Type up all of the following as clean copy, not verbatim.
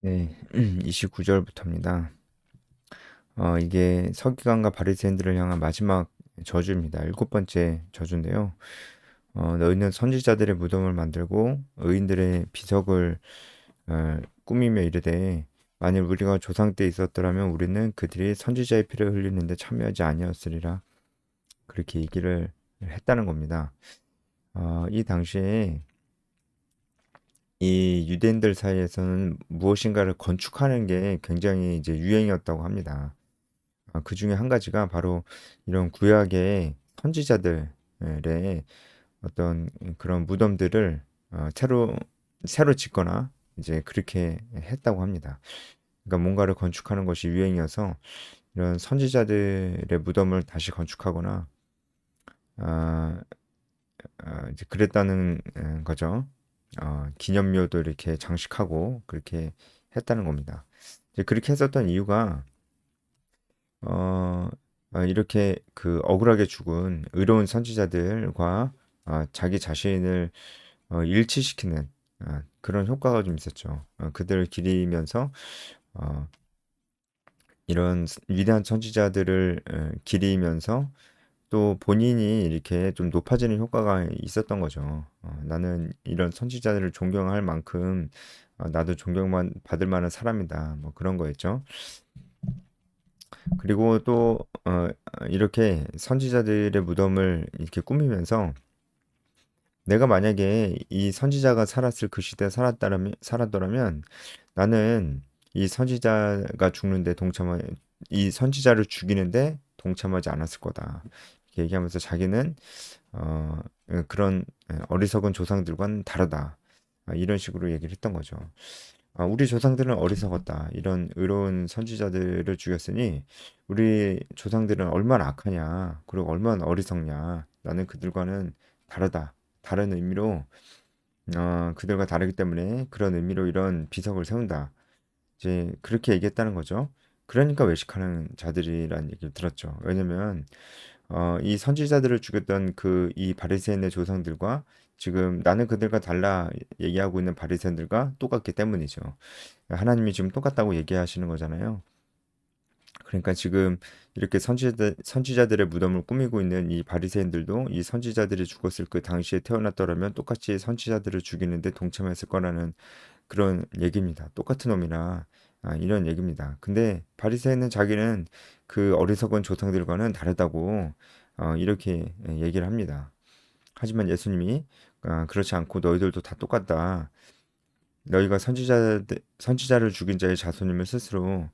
네, 29절부터입니다. 이게 서기관과 바리새인들을 향한 마지막 저주입니다. 일곱 번째 저주인데요. 너희는 선지자들의 무덤을 만들고 의인들의 비석을 꾸미며 이르되 만일 우리가 조상 때 있었더라면 우리는 그들이 선지자의 피를 흘리는데 참여하지 아니었으리라. 그렇게 얘기를 했다는 겁니다. 이 당시에 이 유대인들 사이에서는 무엇인가를 건축하는 게 굉장히 이제 유행이었다고 합니다. 그 중에 한 가지가 바로 이런 구약의 선지자들의 어떤 그런 무덤들을 새로 짓거나 이제 그렇게 했다고 합니다. 그러니까 뭔가를 건축하는 것이 유행이어서 이런 선지자들의 무덤을 다시 건축하거나 아, 이제 그랬다는 거죠. 기념묘도 이렇게 장식하고 그렇게 했다는 겁니다. 이제 그렇게 했었던 이유가 어, 이렇게 그 억울하게 죽은 의로운 선지자들과 자기 자신을 일치시키는 그런 효과가 좀 있었죠. 그들을 기리면서 어, 이런 위대한 선지자들을 기리면서 또 본인이 이렇게 좀 높아지는 효과가 있었던 거죠. 나는 이런 선지자들을 존경할 만큼 나도 존경만 받을 만한 사람이다. 뭐 그런 거였죠. 그리고 또 이렇게 선지자들의 무덤을 이렇게 꾸미면서 내가 만약에 이 선지자가 살았을 그 시대에 살았더라면 나는 이 선지자가 죽는데 이 선지자를 죽이는데 동참하지 않았을 거다. 이렇게 얘기하면서 자기는 어, 그런 어리석은 조상들과는 다르다. 이런 식으로 얘기를 했던 거죠. 우리 조상들은 어리석었다. 이런 의로운 선지자들을 죽였으니 우리 조상들은 얼마나 악하냐. 그리고 얼마나 어리석냐. 나는 그들과는 다르다. 다른 의미로 그들과 다르기 때문에 그런 의미로 이런 비석을 세운다. 이제 그렇게 얘기했다는 거죠. 그러니까 외식하는 자들이라는 얘기를 들었죠. 왜냐면 이 선지자들을 죽였던 이 바리새인의 조상들과 지금 나는 그들과 달라 얘기하고 있는 바리새인들과 똑같기 때문이죠. 하나님이 지금 똑같다고 얘기하시는 거잖아요. 그러니까 지금 이렇게 선지자들의 무덤을 꾸미고 있는 이 바리새인들도 이 선지자들이 죽었을 그 당시에 태어났더라면 똑같이 선지자들을 죽이는데 동참했을 거라는 그런 얘기입니다. 똑같은 놈이나 이런 얘기입니다. 근데 바리새인은 자기는 그 어리석은 조상들과는 다르다고 이렇게 얘기를 합니다. 하지만 예수님이 그렇지 않고 너희들도 다 똑같다. 너희가 선지자를 죽인 자의 자손임을 스스로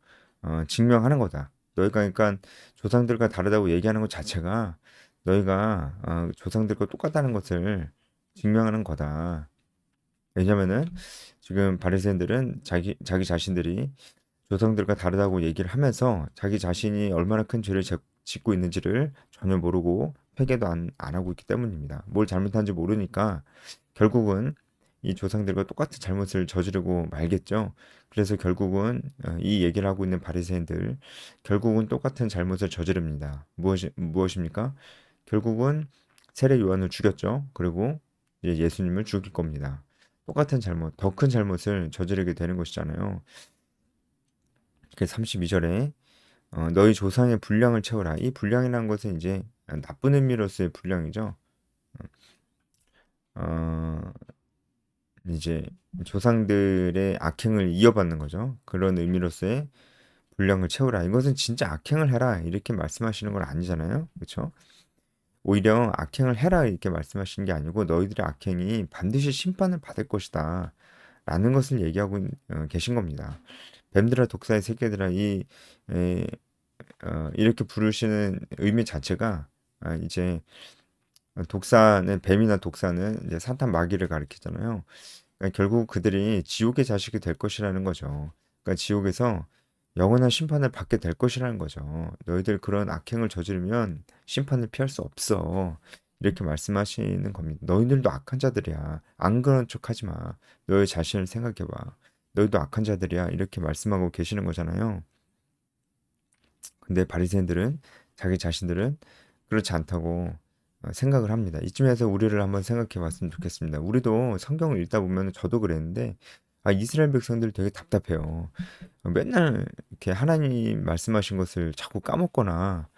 증명하는 거다. 너희가 그러니까 조상들과 다르다고 얘기하는 것 자체가 너희가 조상들과 똑같다는 것을 증명하는 거다. 왜냐면은 지금 바리새인들은 자기 자신들이 조상들과 다르다고 얘기를 하면서 자기 자신이 얼마나 큰 죄를 짓고 있는지를 전혀 모르고 회개도 안 하고 있기 때문입니다. 뭘 잘못한지 모르니까 결국은 이 조상들과 똑같은 잘못을 저지르고 말겠죠. 그래서 결국은 이 얘기를 하고 있는 바리새인들 결국은 똑같은 잘못을 저지릅니다. 무엇입니까? 결국은 세례 요한을 죽였죠. 그리고 이제 예수님을 죽일 겁니다. 똑같은 잘못, 더 큰 잘못을 저지르게 되는 것이잖아요. 그 32절에 너희 조상의 분량을 채워라. 이 분량이라는 것은 이제 나쁜 의미로서의 분량이죠. 어, 이제 조상들의 악행을 이어받는 거죠. 그런 의미로서의 분량을 채우라. 이것은 진짜 악행을 해라. 이렇게 말씀하시는 건 아니잖아요. 그렇죠? 오히려 악행을 해라. 이렇게 말씀하시는 게 아니고 너희들의 악행이 반드시 심판을 받을 것이다. 라는 것을 얘기하고 계신 겁니다. 뱀들아 독사의 새끼들아 에, 이렇게 부르시는 의미 자체가 이제 뱀이나 독사는 이제 사탄 마귀를 가리키잖아요. 그러니까 결국 그들이 지옥의 자식이 될 것이라는 거죠. 그러니까 지옥에서 영원한 심판을 받게 될 것이라는 거죠. 너희들 그런 악행을 저지르면 심판을 피할 수 없어. 이렇게 말씀하시는 겁니다. 너희들도 악한 자들이야. 안 그런 척 하지 마. 너희 자신을 생각해 봐. 너희도 악한 자들이야. 이렇게 말씀하고 계시는 거잖아요. 근데 바리새인들은 자기 자신들은 그렇지 않다고 생각을 합니다. 이쯤에서 우리를 한번 생각해 봤으면 좋겠습니다. 우리도 성경을 읽다 보면 저도 그랬는데 이스라엘 백성들 되게 답답해요. 맨날 이렇게 하나님 말씀하신 것을 자꾸 까먹거나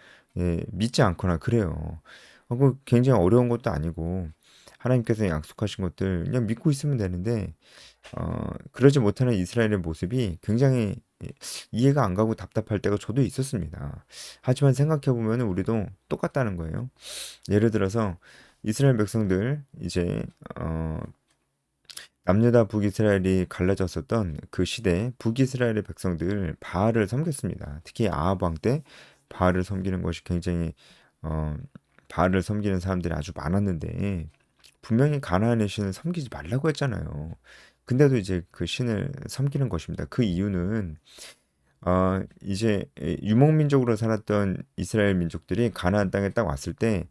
믿지 않거나 그래요. 그 굉장히 어려운 것도 아니고 하나님께서 약속하신 것들 그냥 믿고 있으면 되는데 그러지 못하는 이스라엘의 모습이 굉장히 이해가 안 가고 답답할 때가 저도 있었습니다. 하지만 생각해 보면 우리도 똑같다는 거예요. 예를 들어서 이스라엘 백성들 이제 남유다 북이스라엘이 갈라졌었던 그 시대에 북이스라엘의 백성들 바알을 섬겼습니다. 특히 아합 왕 때 바알을 섬기는 것이 굉장히 어, 바알을 섬기는 사람들이 아주 많았는데 분명히 가나안의 신을 섬기지 말라고 했잖아요. 근데도 이제 그 신을 섬기는 것입니다. 그 이유는 이제 유목민족으로 살았던 이스라엘 민족들이 가나안 땅에 딱 왔을 때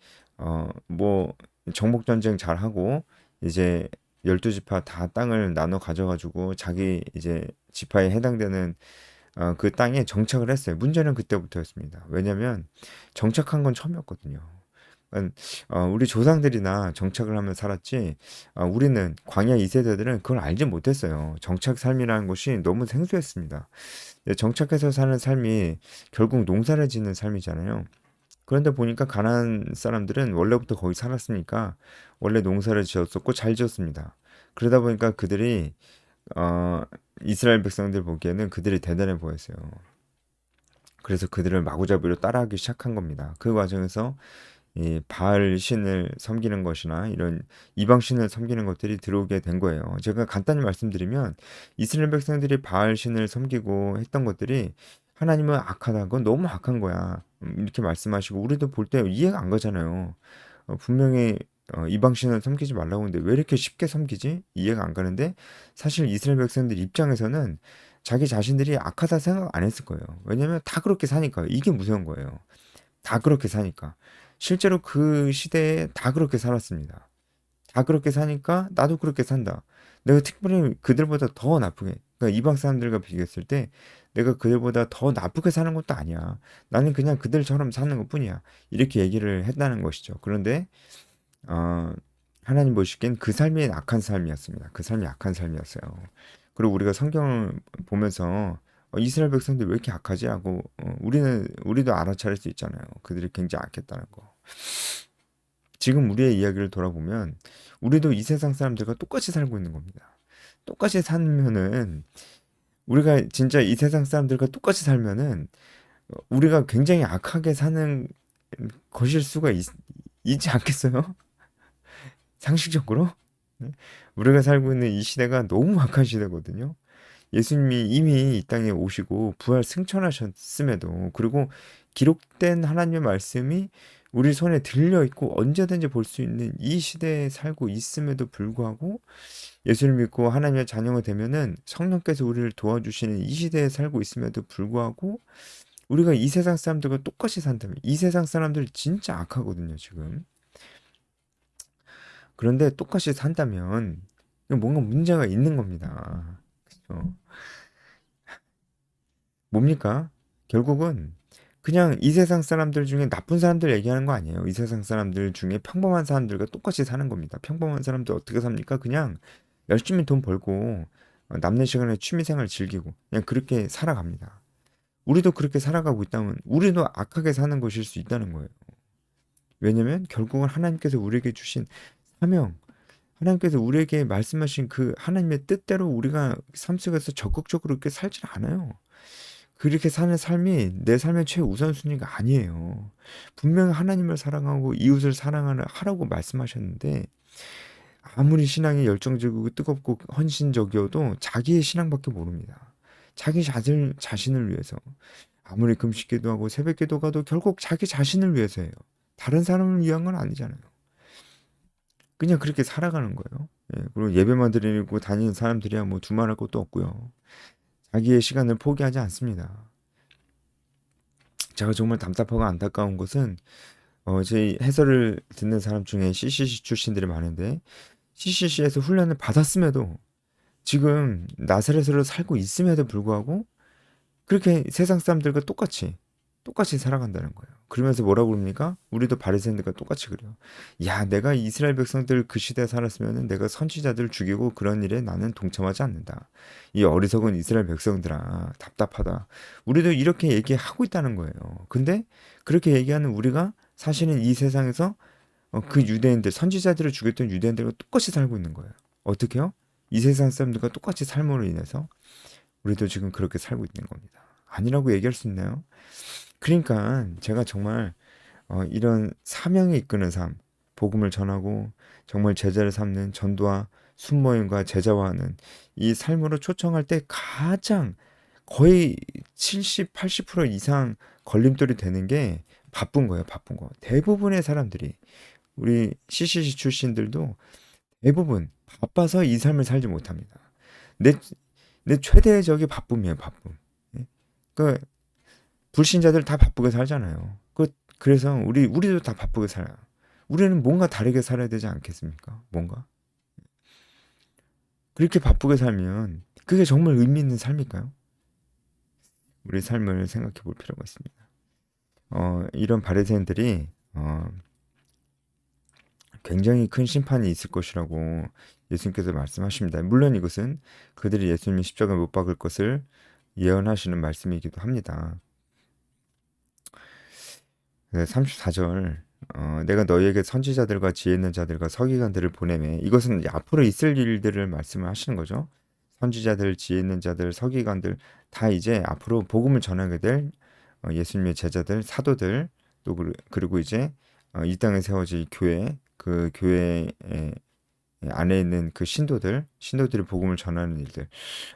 뭐 정복 전쟁 잘 하고 이제 12지파 다 땅을 나눠 가져가지고 자기 이제 지파에 해당되는 그 땅에 정착을 했어요. 문제는 그때부터였습니다. 왜냐면 정착한 건 처음이었거든요. 우리 조상들이나 정착을 하면 살았지, 우리는 광야 2세대들은 그걸 알지 못했어요. 정착 삶이라는 것이 너무 생소했습니다. 정착해서 사는 삶이 결국 농사를 짓는 삶이잖아요. 그런데 보니까 가나안 사람들은 원래부터 거기 살았으니까 원래 농사를 지었었고 잘 지었습니다. 그러다 보니까 그들이 어, 이스라엘 백성들 보기에는 그들이 대단해 보였어요. 그래서 그들을 마구잡이로 따라하기 시작한 겁니다. 그 과정에서 이 바알 신을 섬기는 것이나 이런 이방 신을 섬기는 것들이 들어오게 된 거예요. 제가 간단히 말씀드리면 이스라엘 백성들이 바알 신을 섬기고 했던 것들이 하나님은 악하다. 그건 너무 악한 거야. 이렇게 말씀하시고 우리도 볼 때 이해가 안 가잖아요. 분명히 이방 신을 섬기지 말라고 하는데 왜 이렇게 쉽게 섬기지? 이해가 안 가는데 사실 이스라엘 백성들 입장에서는 자기 자신들이 악하다 생각 안 했을 거예요. 왜냐면 다 그렇게 사니까 이게 무서운 거예요. 다 그렇게 사니까. 실제로 그 시대에 다 그렇게 살았습니다. 다 그렇게 사니까 나도 그렇게 산다. 내가 특별히 그들보다 더 나쁘게, 그러니까 이방 사람들과 비교했을 때 내가 그들보다 더 나쁘게 사는 것도 아니야. 나는 그냥 그들처럼 사는 것 뿐이야. 이렇게 얘기를 했다는 것이죠. 그런데, 어, 하나님 보시기엔 그 삶이 악한 삶이었습니다. 그 삶이 악한 삶이었어요. 그리고 우리가 성경을 보면서 이스라엘 백성들 왜 이렇게 악하지? 하고 우리도 알아차릴 수 있잖아요. 그들이 굉장히 악했다는 거. 지금 우리의 이야기를 돌아보면 우리도 이 세상 사람들과 똑같이 살고 있는 겁니다. 똑같이 살면은 우리가 진짜 이 세상 사람들과 똑같이 살면은 우리가 굉장히 악하게 사는 것일 수가 있지 않겠어요? 상식적으로? 네? 우리가 살고 있는 이 시대가 너무 악한 시대거든요. 예수님이 이미 이 땅에 오시고 부활 승천하셨음에도 그리고 기록된 하나님의 말씀이 우리 손에 들려 있고 언제든지 볼 수 있는 이 시대에 살고 있음에도 불구하고 예수를 믿고 하나님의 자녀가 되면은 성령께서 우리를 도와주시는 이 시대에 살고 있음에도 불구하고 우리가 이 세상 사람들과 똑같이 산다면 이 세상 사람들 진짜 악하거든요, 지금. 그런데 똑같이 산다면 뭔가 문제가 있는 겁니다. 그죠? 뭡니까? 결국은 그냥 이 세상 사람들 중에 나쁜 사람들 얘기하는 거 아니에요. 이 세상 사람들 중에 평범한 사람들과 똑같이 사는 겁니다. 평범한 사람들 어떻게 삽니까? 그냥 열심히 돈 벌고 남는 시간에 취미생활 즐기고 그냥 그렇게 살아갑니다. 우리도 그렇게 살아가고 있다면 우리도 악하게 사는 것일 수 있다는 거예요. 왜냐면 결국은 하나님께서 우리에게 주신 사명, 하나님께서 우리에게 말씀하신 그 하나님의 뜻대로 우리가 삶 속에서 적극적으로 이렇게 살질 않아요. 그렇게 사는 삶이 내 삶의 최우선순위가 아니에요. 분명히 하나님을 사랑하고 이웃을 하라고 말씀하셨는데 아무리 신앙이 열정적이고 뜨겁고 헌신적이어도 자기의 신앙밖에 모릅니다. 자기 자신을 위해서 아무리 금식 기도하고 새벽 기도 가도 결국 자기 자신을 위해서예요. 다른 사람을 위한 건 아니잖아요. 그냥 그렇게 살아가는 거예요. 그리고 예배만 드리고 다니는 사람들이야 뭐 두말할 것도 없고요. 자기의 시간을 포기하지 않습니다. 제가 정말 답답하고 안타까운 것은 제 해설을 듣는 사람 중에 CCC 출신들이 많은데 CCC에서 훈련을 받았음에도 지금 나사렛으로 살고 있음에도 불구하고 그렇게 세상 사람들과 똑같이 똑같이 살아간다는 거예요. 그러면서 뭐라고 그럽니까? 우리도 바리새인들과 똑같이 그래요. 야, 내가 이스라엘 백성들 그 시대에 살았으면 내가 선지자들 죽이고 그런 일에 나는 동참하지 않는다. 이 어리석은 이스라엘 백성들아, 답답하다. 우리도 이렇게 얘기하고 있다는 거예요. 근데 그렇게 얘기하는 우리가 사실은 이 세상에서 그 유대인들, 선지자들을 죽였던 유대인들과 똑같이 살고 있는 거예요. 어떻게요? 이 세상 사람들과 똑같이 삶으로 인해서 우리도 지금 그렇게 살고 있는 겁니다. 아니라고 얘기할 수 있나요? 그러니까 제가 정말 이런 사명이 이끄는 삶, 복음을 전하고 정말 제자를 삼는 전도와 순모임과 제자화하는 이 삶으로 초청할 때 가장 거의 70, 80% 이상 걸림돌이 되는 게 바쁜 거예요, 바쁜 거. 대부분의 사람들이 우리 CCC 출신들도 대부분 바빠서 이 삶을 살지 못합니다. 내, 내 최대의 적이 바쁨이에요, 바쁨. 예? 그 불신자들 다 바쁘게 살잖아요. 그래서 우리도 다 바쁘게 살아요. 우리는 뭔가 다르게 살아야 되지 않겠습니까? 뭔가 그렇게 바쁘게 살면 그게 정말 의미 있는 삶일까요? 우리 삶을 생각해 볼 필요가 있습니다. 이런 바리새인들이 굉장히 큰 심판이 있을 것이라고 예수님께서 말씀하십니다. 물론 이것은 그들이 예수님이 십자가에 못 박을 것을 예언하시는 말씀이기도 합니다. 34절 내가 너희에게 선지자들과 지혜 있는 자들과 서기관들을 보내매 이것은 앞으로 있을 일들을 말씀을 하시는 거죠. 선지자들, 지혜 있는 자들, 서기관들 다 이제 앞으로 복음을 전하게 될 예수님의 제자들, 사도들 또 그리고 이제 이 땅에 세워질 교회 그 교회 안에 있는 그 신도들이 복음을 전하는 일들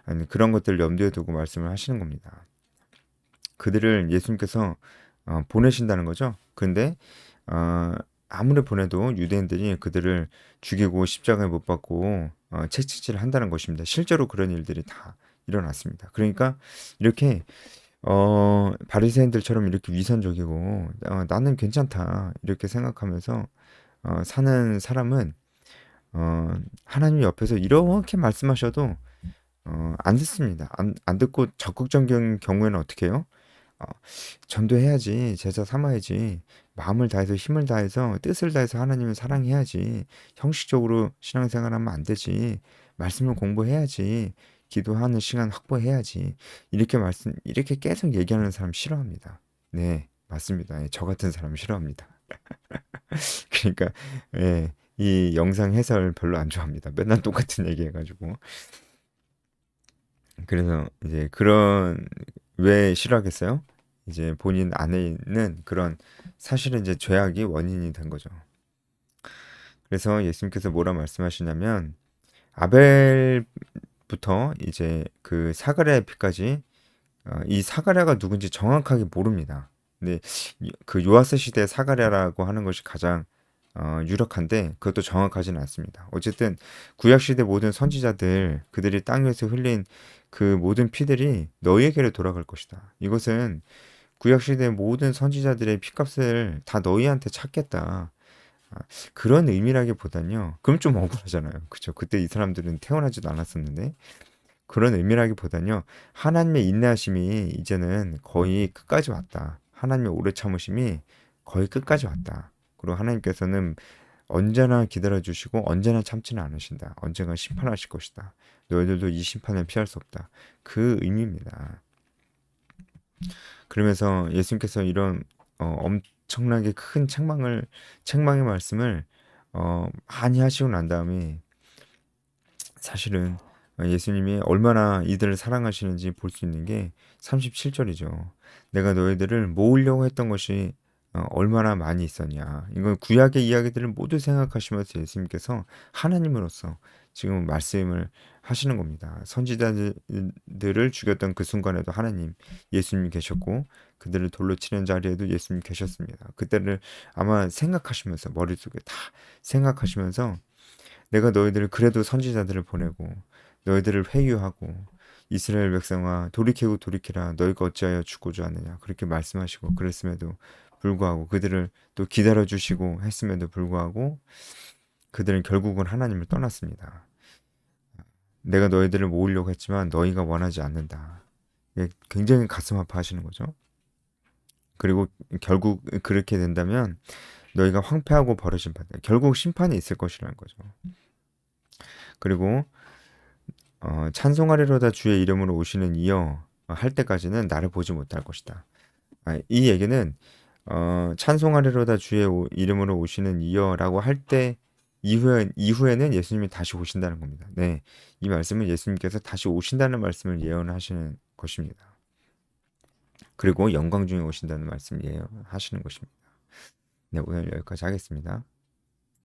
아니 그런 것들을 염두에 두고 말씀을 하시는 겁니다. 그들을 예수님께서 보내신다는 거죠. 그런데 아무리 보내도 유대인들이 그들을 죽이고 십자가에 못 박고 채찍질을 한다는 것입니다. 실제로 그런 일들이 다 일어났습니다. 그러니까 이렇게 바리새인들처럼 이렇게 위선적이고 나는 괜찮다 이렇게 생각하면서 사는 사람은 하나님 옆에서 이렇게 말씀하셔도 안 듣습니다. 안 듣고 적극적인 경우에는 어떻게 해요? 어, 전도해야지, 제자 삼아야지, 마음을 다해서 힘을 다해서 뜻을 다해서 하나님을 사랑해야지, 형식적으로 신앙생활하면 안 되지, 말씀을 공부해야지, 기도하는 시간 확보해야지, 이렇게 계속 얘기하는 사람 싫어합니다. 네, 맞습니다. 저 같은 사람 싫어합니다. 그러니까, 예, 이 영상 해설 별로 안 좋아합니다. 맨날 똑같은 얘기 해가지고. 그래서 이제 왜 싫어하겠어요? 이제 본인 안에 있는 그런 사실은 이제 죄악이 원인이 된 거죠. 그래서 예수님께서 뭐라 말씀하시냐면 아벨부터 이제 그 사가랴의 피까지 이 사가랴가 누군지 정확하게 모릅니다. 근데 그 요아스 시대 사가랴라고 하는 것이 가장 유력한데 그것도 정확하지는 않습니다. 어쨌든 구약 시대 모든 선지자들 그들이 땅 위에서 흘린 그 모든 피들이 너희에게로 돌아갈 것이다. 이것은 구약 시대 모든 선지자들의 피값을 다 너희한테 찾겠다. 아, 그런 의미라기보단요. 그럼 좀 억울하잖아요. 그쵸? 그때 이 사람들은 태어나지도 않았었는데 그런 의미라기보단요. 하나님의 인내하심이 이제는 거의 끝까지 왔다. 하나님의 오래 참으심이 거의 끝까지 왔다. 그리고 하나님께서는 언제나 기다려 주시고 언제나 참지는 않으신다. 언젠가 심판하실 것이다. 너희들도 이 심판을 피할 수 없다. 그 의미입니다. 그러면서 예수님께서 이런 엄청나게 큰 책망의 말씀을 많이 하시고 난 다음에 사실은 예수님이 얼마나 이들을 사랑하시는지 볼 수 있는 게 37절이죠. 내가 너희들을 모으려고 했던 것이 얼마나 많이 있었냐. 이건 구약의 이야기들을 모두 생각하시면서 예수님께서 하나님으로서 지금 말씀을 하시는 겁니다. 선지자들을 죽였던 그 순간에도 하나님, 예수님 계셨고 그들을 돌로 치는 자리에도 예수님 계셨습니다. 그때를 아마 생각하시면서 머릿속에 다 생각하시면서 내가 너희들을 그래도 선지자들을 보내고 너희들을 회유하고 이스라엘 백성아 돌이키고 돌이키라 너희가 어찌하여 죽고자 하느냐 그렇게 말씀하시고 그랬음에도 불구하고 그들을 또 기다려 주시고 했음에도 불구하고 그들은 결국은 하나님을 떠났습니다. 내가 너희들을 모으려고 했지만 너희가 원하지 않는다. 굉장히 가슴 아파하시는 거죠. 그리고 결국 그렇게 된다면 너희가 황폐하고 버려진 바다. 결국 심판이 있을 것이라는 거죠. 그리고 찬송하리로다 주의 이름으로 오시는 이여 할 때까지는 나를 보지 못할 것이다. 이 얘기는 찬송하리로다 주의 이름으로 오시는 이여라고 할 때 이후에는 예수님이 다시 오신다는 겁니다. 네, 이 말씀은 예수님께서 다시 오신다는 말씀을 예언하시는 것입니다. 그리고 영광 중에 오신다는 말씀을 예언하시는 것입니다. 네, 오늘 여기까지 하겠습니다.